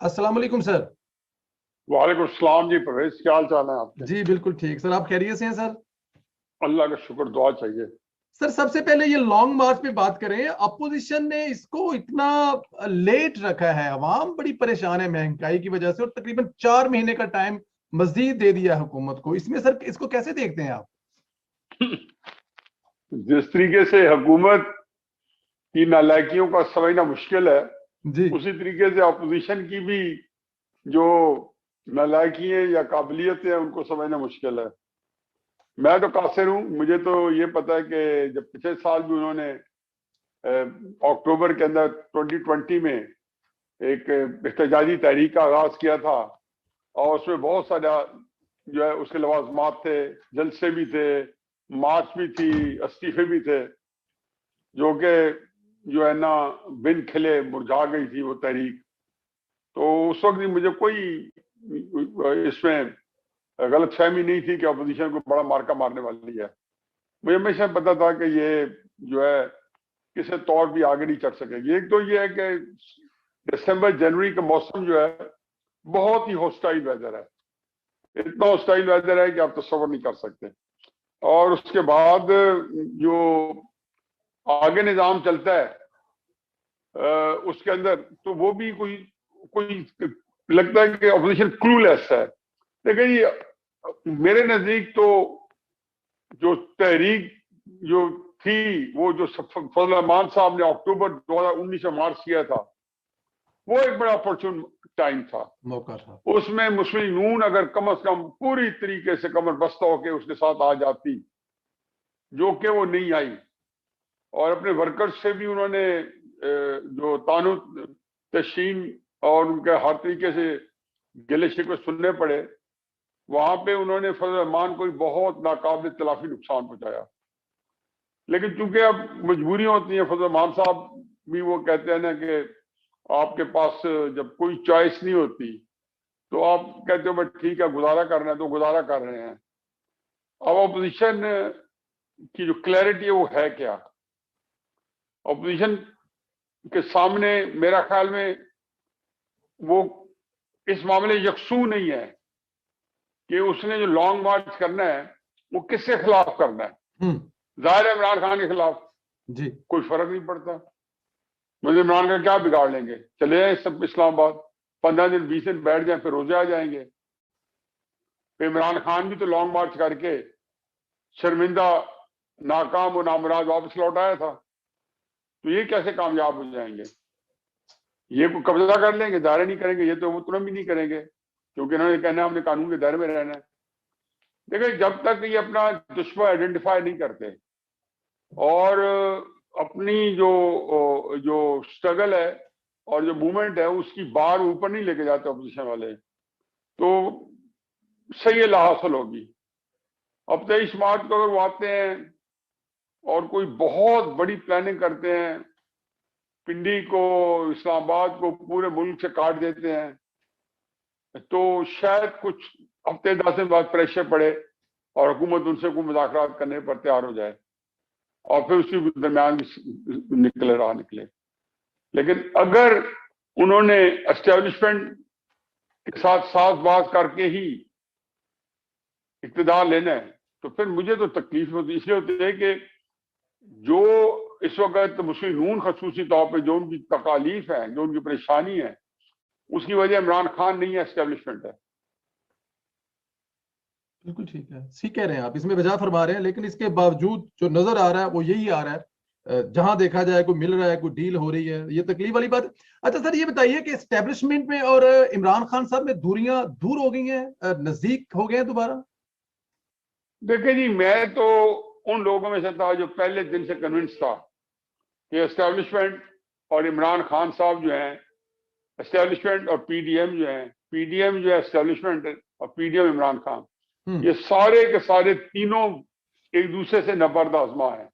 السلام علیکم سر. وعلیکم السلام جی پرویز، کیا حال چال ہے آپ کے؟ جی بالکل ٹھیک سر. آپ خیریت سے ہیں سر؟ اللہ کا شکر، دعا چاہیے. سر سب سے پہلے یہ لانگ مارچ پہ بات کریں. اپوزیشن نے اس کو اتنا لیٹ رکھا ہے، عوام بڑی پریشان ہے مہنگائی کی وجہ سے، اور تقریباً 4 مہینے کا ٹائم مزید دے دیا حکومت کو. اس میں سر اس کو کیسے دیکھتے ہیں آپ؟ جس طریقے سے حکومت کی نالائکیوں کا سمجھنا مشکل ہے، جی اسی طریقے سے اپوزیشن کی بھی جو نالائکی ہیں یا قابلیتیں ہیں ان کو سمجھنا مشکل ہے. میں تو قاصر ہوں. مجھے تو یہ پتا ہے کہ جب پچھلے سال بھی انہوں نے اکتوبر کے اندر 2020 میں ایک احتجاجی تحریک کا آغاز کیا تھا، اور اس میں بہت سارا جو ہے اس کے لوازمات تھے، جلسے بھی تھے، مارچ بھی تھی، استعفے بھی تھے، جو کہ جو ہے نا بن کھلے مرجھا گئی تھی وہ تحریک. تو اس وقت مجھے کوئی اس میں غلط فہمی نہیں تھی کہ اپوزیشن کو بڑا مارکا مارنے والی ہے. مجھے ہمیشہ پتا تھا کہ یہ جو ہے کسی طور بھی آگے نہیں چڑھ سکے گی. ایک تو یہ ہے کہ دسمبر جنوری کا موسم جو ہے بہت ہی ہوسٹائل ویدر ہے. اتنا ہوسٹائل ویدر ہے کہ آپ تصور نہیں کر سکتے. اور اس کے بعد جو آگے نظام چلتا ہے اس کے اندر تو وہ بھی کوئی لگتا ہے کہ اپوزیشن کلو لیس ہے. لیکن یہ میرے نزدیک تو جو تحریک جو تھی، وہ جو فضل الرحمان صاحب نے اکتوبر 2019 میں مارچ کیا تھا، وہ ایک بڑا اپورچون ٹائم تھا، موقع تھا. اس میں مسلم نون اگر کم از کم پوری طریقے سے کمر بستہ ہو کے اس کے ساتھ آ جاتی، جو کہ وہ نہیں آئی، اور اپنے ورکرز سے بھی انہوں نے جو تانو تشہین اور ان کے ہر طریقے سے گلے شکوے سننے پڑے، وہاں پہ انہوں نے فضل الرحمان کو بہت ناقابل تلافی نقصان پہنچایا. لیکن چونکہ اب مجبوریاں ہوتی ہیں، فضل الرحمان صاحب بھی وہ کہتے ہیں نا کہ آپ کے پاس جب کوئی چوائس نہیں ہوتی تو آپ کہتے ہو بس ٹھیک ہے گزارا کرنا ہے تو گزارا کر رہے ہیں. اب اپوزیشن کی جو کلیئرٹی ہے وہ ہے کیا؟ اپوزیشن کے سامنے میرا خیال میں وہ اس معاملے یکسو نہیں ہے کہ اس نے جو لانگ مارچ کرنا ہے وہ کس کے خلاف کرنا ہے. ظاہر ہے عمران خان کے خلاف جی کوئی فرق نہیں پڑتا. مجھے عمران خان کیا بگاڑ لیں گے؟ چلے جائیں سب اسلام آباد، 15 دن 20 دن بیٹھ جائیں، پھر روزے آ جائیں گے. پھر عمران خان بھی تو لانگ مارچ کر کے شرمندہ، ناکام و نامراد واپس لوٹ آیا تھا. تو یہ کیسے کامیاب ہو جائیں گے؟ یہ کوئی قبضہ کر لیں گے؟ دائرے نہیں کریں گے. یہ تو وہ ترم بھی نہیں کریں گے کیونکہ انہوں نے کہنا ہے ہم نے قانون کے دائرے میں رہنا ہے. دیکھیں جب تک یہ اپنا دشمن آئیڈینٹیفائی نہیں کرتے اور اپنی جو سٹرگل ہے اور جو موومنٹ ہے اس کی بار اوپر نہیں لے کے جاتے اپوزیشن والے، تو صحیح لا حاصل ہوگی. اب 23 مارچ کو اگر وہ آتے ہیں اور کوئی بہت بڑی پلاننگ کرتے ہیں، پنڈی کو، اسلام آباد کو پورے ملک سے کاٹ دیتے ہیں، تو شاید کچھ ہفتے 10 دن بعد پریشر پڑے اور حکومت ان سے کوئی مذاکرات کرنے پر تیار ہو جائے اور پھر اسی درمیان راہ نکلے. لیکن اگر انہوں نے اسٹیبلشمنٹ کے ساتھ ساز باز کر کے ہی اقتدار لینا ہے تو پھر مجھے تو تکلیف ہوتی اس لیے ہوتی ہے کہ جو اس وقت مسلم نون خصوصی طور پہ جو ان کی تکالیف ہے، جو ان کی پریشانی ہے، اس کی وجہ عمران خان نہیں ہے، اسٹیبلشمنٹ ہے. بالکل ٹھیک ہے، ٹھیک کہہ رہے ہیں آپ، اس میں وجہ فرما رہے ہیں. لیکن اس کے باوجود جو نظر آ رہا ہے وہ یہی آ رہا ہے، جہاں دیکھا جائے کوئی مل رہا ہے، کوئی ڈیل ہو رہی ہے. یہ تکلیف والی بات. اچھا سر یہ بتائیے کہ اسٹیبلشمنٹ میں اور عمران خان صاحب میں دوریاں دور ہو گئی ہیں، نزدیک ہو گئے ہیں دوبارہ؟ دیکھیں جی، میں تو ان لوگوں میں سے تھا جو پہلے دن سے کنونس تھا کہ اسٹیبلشمنٹ اور عمران خان صاحب جو ہیں، اسٹیبلشمنٹ اور پی ڈی ایم جو ہیں، پی ڈی ایم جو ہے اسٹیبلشمنٹ اور P D M Imran Khan, یہ سارے کے سارے تینوں ایک دوسرے سے نبرد آزما ہیں.